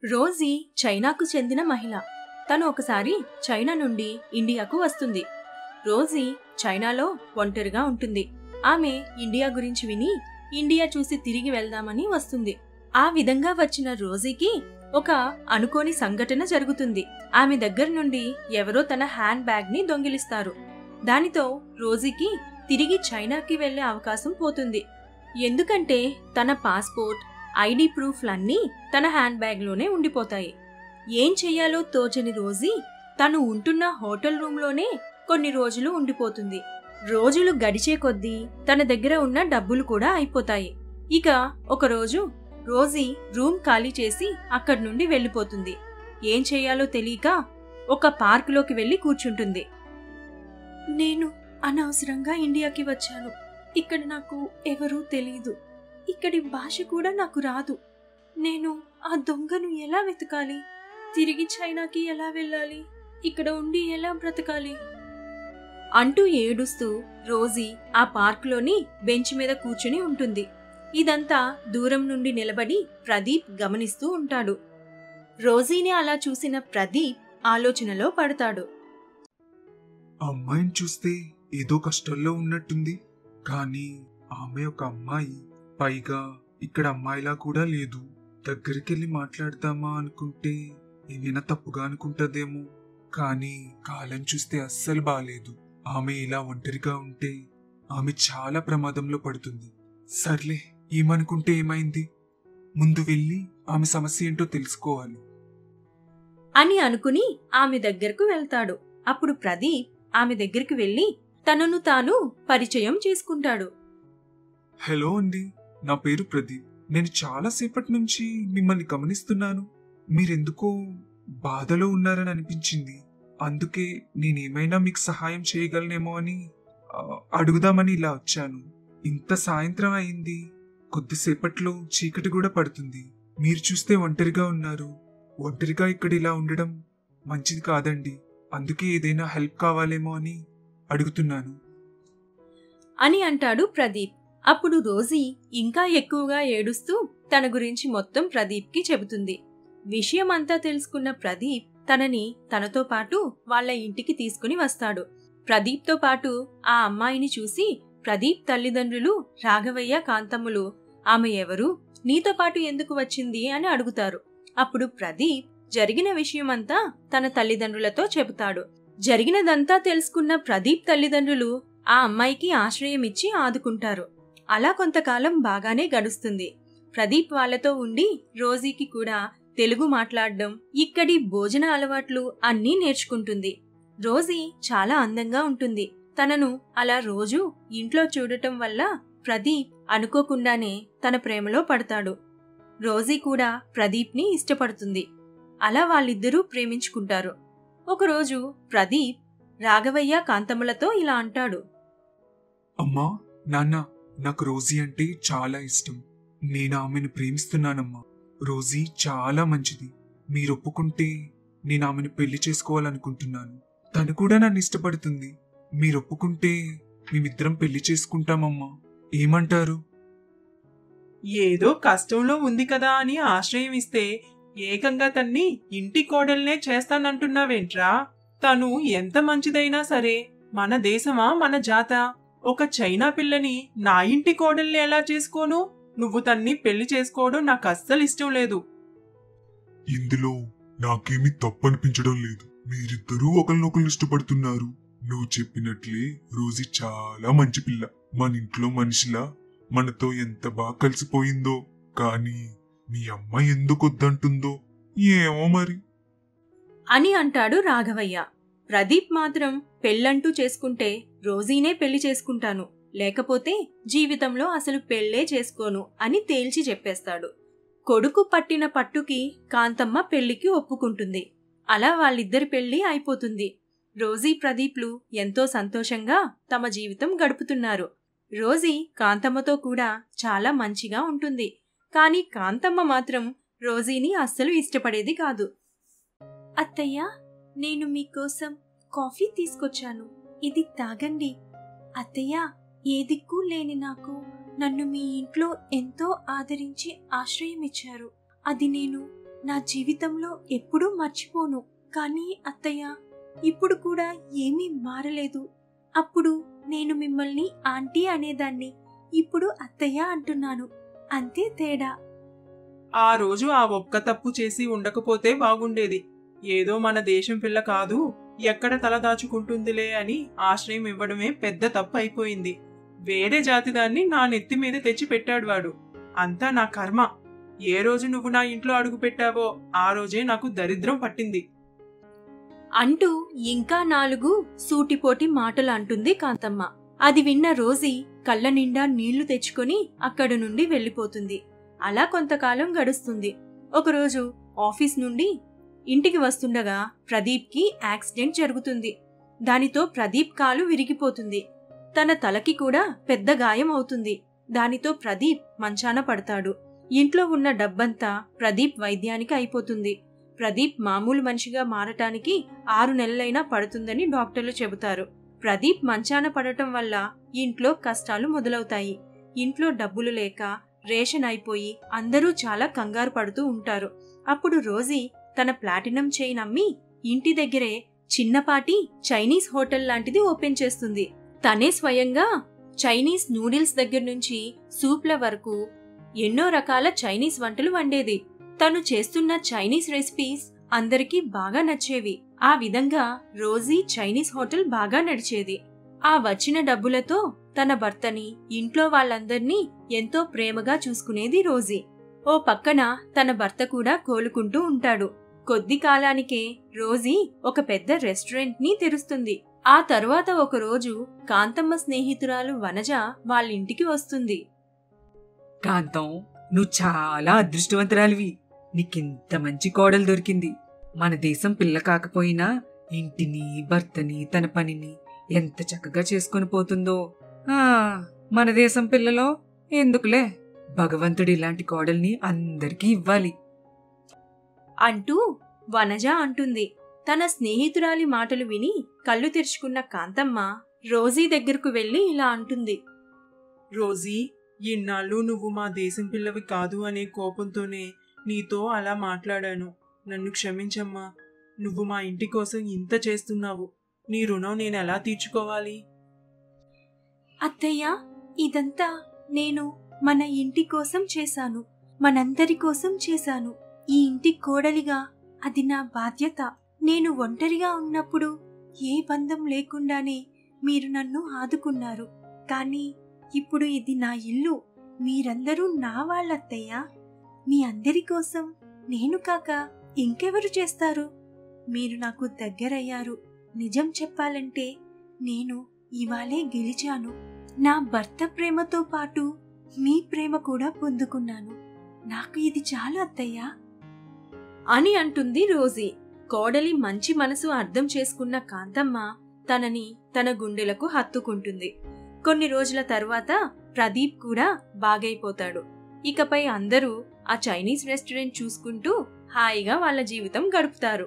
Rosie చైనాకు చెందిన మహిళ. తను ఒకసారి చైనా నుండి ఇండియాకు వస్తుంది. రోజీ చైనాలో ఒంటరిగా ఉంటుంది. ఆమె ఇండియా గురించి విని ఇండియా చూసి తిరిగి వెళ్దామని వస్తుంది. ఆ విధంగా వచ్చిన రోజీకి ఒక అనుకోని సంఘటన జరుగుతుంది. ఆమె దగ్గర నుండి ఎవరో తన హ్యాండ్ బ్యాగ్ ని దొంగిలిస్తారు. దానితో రోజీకి తిరిగి చైనాకి వెళ్లే అవకాశం పోతుంది. ఎందుకంటే తన పాస్పోర్ట్, ఐడి ప్రూఫ్లన్నీ తన హ్యాండ్ బ్యాగ్ లోనే ఉండిపోతాయి. ఏం చెయ్యాలో తోచని రోజీ తను ఉంటున్న హోటల్ రూమ్ లోనే కొన్ని రోజులు ఉండిపోతుంది. రోజులు గడిచే కొద్దీ తన దగ్గర ఉన్న డబ్బులు కూడా అయిపోతాయి. ఇక ఒకరోజు రోజీ రూమ్ ఖాళీ చేసి అక్కడి నుండి వెళ్లిపోతుంది. ఏం చెయ్యాలో తెలియక ఒక పార్కులోకి వెళ్లి కూర్చుంటుంది. నేను అనవసరంగా ఇండియాకి వచ్చాను. ఇక్కడ నాకు ఎవరూ తెలీదు. ఇక్కడి భాష కూడా నాకు రాదు. నేను ఆ దొంగను ఎలా వెతకాలి? తిరిగి చైనాకి ఎలా వెళ్ళాలి? ఇక్కడ ఉండి ఎలా బ్రతకాలి అంటూ ఏడుస్తూ రోజీ ఆ పార్కులోని బెంచ్ మీద కూర్చుని ఉంటుంది. ఇదంతా దూరం నుండి నిలబడి ప్రదీప్ గమనిస్తూ ఉంటాడు. రోజీని అలా చూసిన ప్రదీప్ ఆలోచనలో పడతాడు. అమ్మాయిని చూస్తే ఏదో కష్టాల్లో ఉన్నట్టుంది. కానీ ఆమె ఒక అమ్మాయి, పైగా ఇక్కడ అమ్మాయిలా కూడా లేదు. దగ్గరికెళ్ళి మాట్లాడదామా అనుకుంటే ఏమైనా తప్పుగా అనుకుంటదేమో. కానీ కాలం చూస్తే అస్సలు బాలేదు. ఆమె ఇలా ఒంటరిగా ఉంటే ఆమె చాలా ప్రమాదంలో పడుతుంది. సర్లే, ఏమనుకుంటే ఏమైంది, ముందు వెళ్ళి ఆమె సమస్య ఏంటో తెలుసుకోవాలి అని అనుకుని ఆమె దగ్గరకు వెళ్తాడు. అప్పుడు ప్రదీప్ ఆమె దగ్గరికి వెళ్లి తనను తాను పరిచయం చేసుకుంటాడు. హలో అండి, నా పేరు ప్రదీప్. నేను చాలా సేపటి నుంచి మిమ్మల్ని గమనిస్తున్నాను. మీరెందుకో బాధలో ఉన్నారని అనిపించింది. అందుకే నేనేమైనా మీకు సహాయం చేయగలనేమో అని అడుగుదామని ఇలా వచ్చాను. ఇంత సాయంత్రం అయింది, కొద్దిసేపట్లో చీకటి కూడా పడుతుంది. మీరు చూస్తే ఒంటరిగా ఉన్నారు. ఒంటరిగా ఇక్కడ ఇలా ఉండడం మంచిది కాదండి. అందుకే ఏదైనా హెల్ప్ కావాలేమో అని అడుగుతున్నాను అని అంటాడు ప్రదీప్. అప్పుడు రోజీ ఇంకా ఎక్కువగా ఏడుస్తూ తన గురించి మొత్తం ప్రదీప్కి చెబుతుంది. విషయమంతా తెలుసుకున్న ప్రదీప్ తనని తనతో పాటు వాళ్ళ ఇంటికి తీసుకుని వస్తాడు. ప్రదీప్తో పాటు ఆ అమ్మాయిని చూసి ప్రదీప్ తల్లిదండ్రులు రాఘవయ్య, కాంతమ్ములు ఆమె ఎవరు, నీతో పాటు ఎందుకు వచ్చింది అని అడుగుతారు. అప్పుడు ప్రదీప్ జరిగిన విషయమంతా తన తల్లిదండ్రులతో చెబుతాడు. జరిగినదంతా తెలుసుకున్న ప్రదీప్ తల్లిదండ్రులు ఆ అమ్మాయికి ఆశ్రయం ఇచ్చి ఆదుకుంటారు. అలా కొంతకాలం బాగానే గడుస్తుంది. ప్రదీప్ వాళ్లతో ఉండి రోజీకి కూడా తెలుగు మాట్లాడడం, ఇక్కడి భోజన అలవాట్లు అన్నీ నేర్చుకుంటుంది. రోజీ చాలా అందంగా ఉంటుంది. తనను అలా రోజూ ఇంట్లో చూడటం వల్ల ప్రదీప్ అనుకోకుండానే తన ప్రేమలో పడతాడు. రోజీ కూడా ప్రదీప్ని ఇష్టపడుతుంది. అలా వాళ్ళిద్దరూ ప్రేమించుకుంటారు. ఒకరోజు ప్రదీప్ రాఘవయ్య, కాంతమ్మలతో ఇలా అంటాడు. అమ్మా, నాన్న, నాకు రోజీ అంటే చాలా ఇష్టం. నేను ఆమెను ప్రేమిస్తున్నానమ్మా. రోజీ చాలా మంచిది. మీరు ఒప్పుకుంటే నేను ఆమెను పెళ్లి చేసుకోవాలనుకుంటున్నాను. తను కూడా నన్ను ఇష్టపడుతుంది. మీరు ఒప్పుకుంటే మేమిద్దరం పెళ్లి చేసుకుంటామమ్మా. ఏమంటారు? ఏదో కష్టంలో ఉంది కదా అని ఆశ్రయం ఇస్తే ఏకంగా తన్ని ఇంటి కోడల్నే చేస్తానంటున్నావేంట్రా? తను ఎంత మంచిదైనా సరే మన దేశమా, మన జాత? ఒక చైనా పిల్లని నా ఇంటి కోడల్ని ఎలా చేసుకోను? నువ్వు తన్ని పెళ్లి చేసుకోవడం నాకు అస్సలు ఇష్టం లేదు. ఇందులో నాకేమీ తప్పనిపించడం లేదు. మీరిద్దరూ ఒకరినొకరు ఇష్టపడుతున్నారు. నువ్వు చెప్పినట్లే రోజీ చాలా మంచి పిల్ల. మన ఇంట్లో మనిషిలా మనతో ఎంత బాగా కలిసిపోయిందో. కానీ మీ అమ్మ ఎందుకు వద్దంటుందో ఏమో మరి అని అంటాడు రాఘవయ్య. ప్రదీప్ మాత్రం పెళ్ళంటూ చేసుకుంటే రోజీనే పెళ్లి చేసుకుంటాను, లేకపోతే జీవితంలో అసలు పెళ్లే చేసుకోను అని తేల్చి చెప్పేస్తాడు. కొడుకు పట్టిన పట్టుకి కాంతమ్మ పెళ్లికి ఒప్పుకుంటుంది. అలా వాళ్ళిద్దరి పెళ్లి అయిపోతుంది. రోజీ, ప్రదీప్లు ఎంతో సంతోషంగా తమ జీవితం గడుపుతున్నారు. రోజీ కాంతమ్మతో కూడా చాలా మంచిగా ఉంటుంది. కానీ కాంతమ్మ మాత్రం రోజీని అస్సలు ఇష్టపడేది కాదు. అత్తయ్య, నేను మీకోసం కాఫీ తీసుకొచ్చాను, ఇది తాగండి. అత్తయ్య, ఏ దిక్కు లేని నాకు నన్ను మీ ఇంట్లో ఎంతో ఆదరించి ఆశ్రయం ఇచ్చారు. అది నేను నా జీవితంలో ఎప్పుడూ మర్చిపోను. కానీ అత్తయ్య, ఇప్పుడు కూడా ఏమీ మారలేదు. అప్పుడు నేను మిమ్మల్ని ఆంటీ అనేదాన్ని, ఇప్పుడు అత్తయ్య అంటున్నాను. అంతే తేడా. ఆ రోజు ఆ ఒక్క తప్పు చేసి ఉండకపోతే బాగుండేది. ఏదో మన దేశం పిల్ల కాదు, ఎక్కడ తల దాచుకుంటుందిలే అని ఆశ్రయం ఇవ్వడమే పెద్ద తప్పు అయిపోయింది. వేరే జాతిదాన్ని నా నెత్తి మీద తెచ్చి పెట్టాడు వాడు. అంతా నా కర్మ. ఏ రోజు నువ్వు నా ఇంట్లో అడుగు పెట్టావో ఆ రోజే నాకు దరిద్రం పట్టింది అంటూ ఇంకా 4 సూటిపోటి మాటలు అంటుంది కాంతమ్మ. అది విన్న రోజీ కళ్ళ నిండా నీళ్లు తెచ్చుకొని అక్కడి నుండి వెళ్లిపోతుంది. అలా కొంతకాలం గడుస్తుంది. ఒకరోజు ఆఫీస్ నుండి ఇంటికి వస్తుండగా ప్రదీప్కి యాక్సిడెంట్ జరుగుతుంది. దానితో ప్రదీప్ కాలు విరిగిపోతుంది. తన తలకి కూడా పెద్ద గాయం అవుతుంది. దానితో ప్రదీప్ మంచాన పడతాడు. ఇంట్లో ఉన్న డబ్బంతా ప్రదీప్ వైద్యానికి అయిపోతుంది. ప్రదీప్ మామూలు మనిషిగా మారటానికి 6 నెలలైనా పడుతుందని డాక్టర్లు చెబుతారు. ప్రదీప్ మంచాన పడటం వల్ల ఇంట్లో కష్టాలు మొదలవుతాయి. ఇంట్లో డబ్బులు లేక రేషన్ అయిపోయి అందరూ చాలా కంగారు పడుతూ ఉంటారు. అప్పుడు రోజీ తన ప్లాటినం చైన్ అమ్మి ఇంటి దగ్గరే చిన్నపాటి చైనీస్ హోటల్ లాంటిది ఓపెన్ చేస్తుంది. తనే స్వయంగా చైనీస్ నూడిల్స్ దగ్గర నుంచి సూప్ల వరకు ఎన్నో రకాల చైనీస్ వంటలు వండేది. తను చేస్తున్న చైనీస్ రెసిపీస్ అందరికీ బాగా నచ్చేవి. ఆ విధంగా రోజీ చైనీస్ హోటల్ బాగా నడిచేది. ఆ వచ్చిన డబ్బులతో తన భర్తని, ఇంట్లో వాళ్ళందర్నీ ఎంతో ప్రేమగా చూసుకునేది రోజీ. ఓ పక్కన తన భర్త కూడా కోలుకుంటూ ఉంటాడు. కొద్ది కాలానికే రోజీ ఒక పెద్ద రెస్టారెంట్ ని తెరుస్తుంది. ఆ తరువాత ఒకరోజు కాంతమ్మ స్నేహితురాలు వనజ వాళ్ళింటికి వస్తుంది. కాంతం, నువ్వు చాలా అదృష్టవంతురాలివి. నీకింత మంచి కోడలు దొరికింది. మన దేశం పిల్ల కాకపోయినా ఇంటిని, భర్తని, తన పనిని ఎంత చక్కగా చేసుకుని పోతుందో. మన దేశం పిల్లలో ఎందుకులే, భగవంతుడు ఇలాంటి కోడల్ని అందరికీ ఇవ్వాలి అంటూ వనజ అంటుంది. తన స్నేహితురాలి మాటలు విని కళ్ళు తెరుచుకున్న కాంతమ్మ రోజీ దగ్గరకు వెళ్లి ఇలా అంటుంది. రోజీ, ఇన్నాళ్ళు నువ్వు మా దేశం పిల్లవి కాదు అనే కోపంతోనే నీతో అలా మాట్లాడాను. నన్ను క్షమించమ్మా. నువ్వు మా ఇంటి కోసం ఇంత చేస్తున్నావు. నీ రుణం నేనెలా తీర్చుకోవాలి? అత్తయ్య, ఇదంతా నేను మన ఇంటి కోసం చేశాను. మనందరి కోసం చేశాను. ఈ ఇంటి కోడలిగా అది నా బాధ్యత. నేను ఒంటరిగా ఉన్నప్పుడు ఏ బంధం లేకుండానే మీరు నన్ను ఆదుకున్నారు. కానీ ఇప్పుడు ఇది నా ఇల్లు. మీరందరూ నా వాళ్ళత్తయ్యా. మీ అందరి కోసం నేను కాక ఇంకెవరు చేస్తారు? మీరు నాకు దగ్గరయ్యారు. నిజం చెప్పాలంటే నేను ఇవాళే గెలిచాను. నా భర్త ప్రేమతో పాటు మీ ప్రేమ కూడా పొందుకున్నాను. నాకు ఇది చాలు అత్తయ్యా అని అంటుంది రోజీ. కోడలి మంచి మనసు అర్థం చేసుకున్న కాంతమ్మ తనని తన గుండెలకు హత్తుకుంటుంది. కొన్ని రోజుల తర్వాత ప్రదీప్ కూడా బాగైపోతాడు. ఇకపై అందరూ ఆ చైనీస్ రెస్టారెంట్ చూసుకుంటూ హాయిగా వాళ్ళ జీవితం గడుపుతారు.